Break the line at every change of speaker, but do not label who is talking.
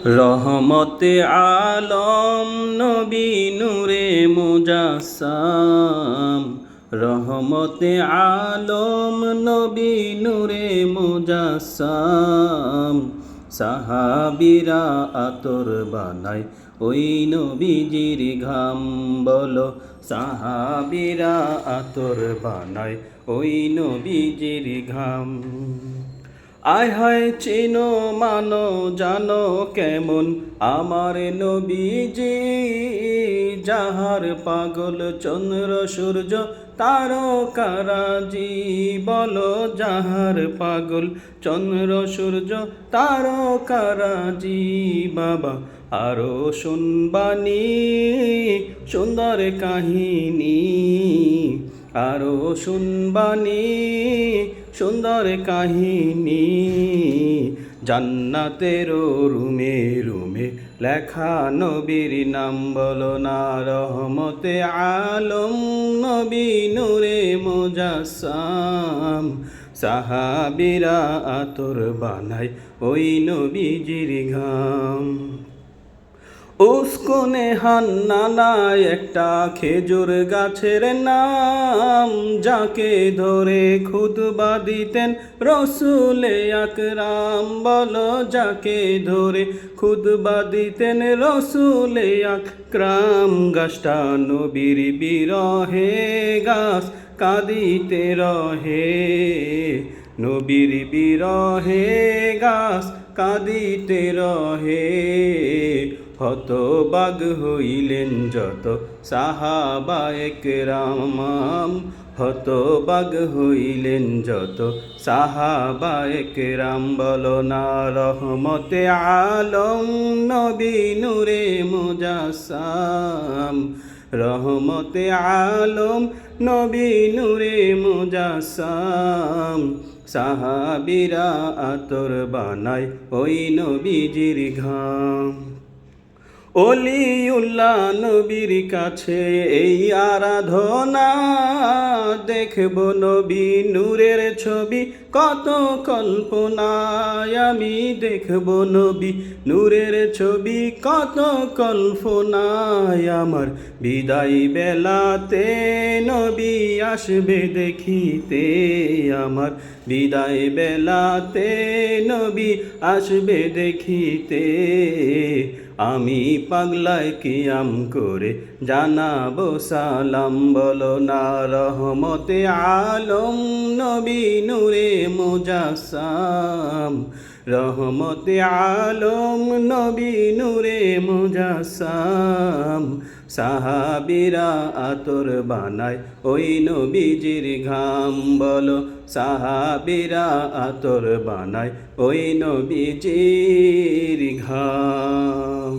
রহমতে আলম নবী নূরে মুজাসসাম, রহমতে আলম নবী নূরে মুজাসসাম। সাহাবীরা আতর বানায় ওই নবীজির ঘাম, বলো সাহাবীরা আতর বানায় ওই নবীজির ঘাম। আয় হায় চিনো মানো জানো কেমন আমার নবীজি, যাহার পাগল চন্দ্র সূর্য তারকারাজি, বলো যাহার পাগল চন্দ্র সূর্য তারকারাজি। বাবা আরো শুনবানি সুন্দর কাহিনী, আরো শুনবানি সুন্দর কাহিনী। জান্নাতের রুমে রুমে লেখা নবীর নাম, বলো না রহমতে আলম নবী নূরে মুজাসসাম। সাহাবীরা আতর বানায় ওই নবীজির ঘাম। উস্কনে হান্নানা একটা খেজুর গাছের নাম, যাকে ধরে খুতবা দিতেন রসুলে আকরাম, বলো যাকে ধরে খুতবা দিতেন রসুলে আকরাম। গাছটা নবীর বিরহে গাছ কাঁদিতে রহে, নবীর বিরহে গাছ কাঁদিতে রহে। হতবাগ হইলেন যত সাহাবায়ে কেরাম, হতবাগ হইলেন যত সাহাবায়ে কেরাম। বলো না রহমতে আলম নবী নূরে মুজাসসাম, রহমতে আলম নবী নূরে মুজাসসাম। সাহাবীরা আতর বানায় ওই নবীজির ঘাম। অলিউল্লাহ নবীর কাছে এই আরাধনা, দেখব নবী নূরের ছবি কত কল্পনায়। আমি দেখব নবী নূরের ছবি কত কল্পনায়। আমার বিদায় বেলাতে নবী আসবে দেখিতে, আমার বিদায় বেলাতে নবী আসবে দেখিতে। আমি পাগলায় কিয়াম করে জানাবো সালাম, বলো না রহমতে আলম নবী নূরে মুজাসসাম, রহমতে আলম নবী নূরে মুজাসসাম। সাহাবীরা আতর বানায় ওই নবীজির ঘাম, বলো সাহাবীরা আতর বানায় ওই নবীজির ঘাম।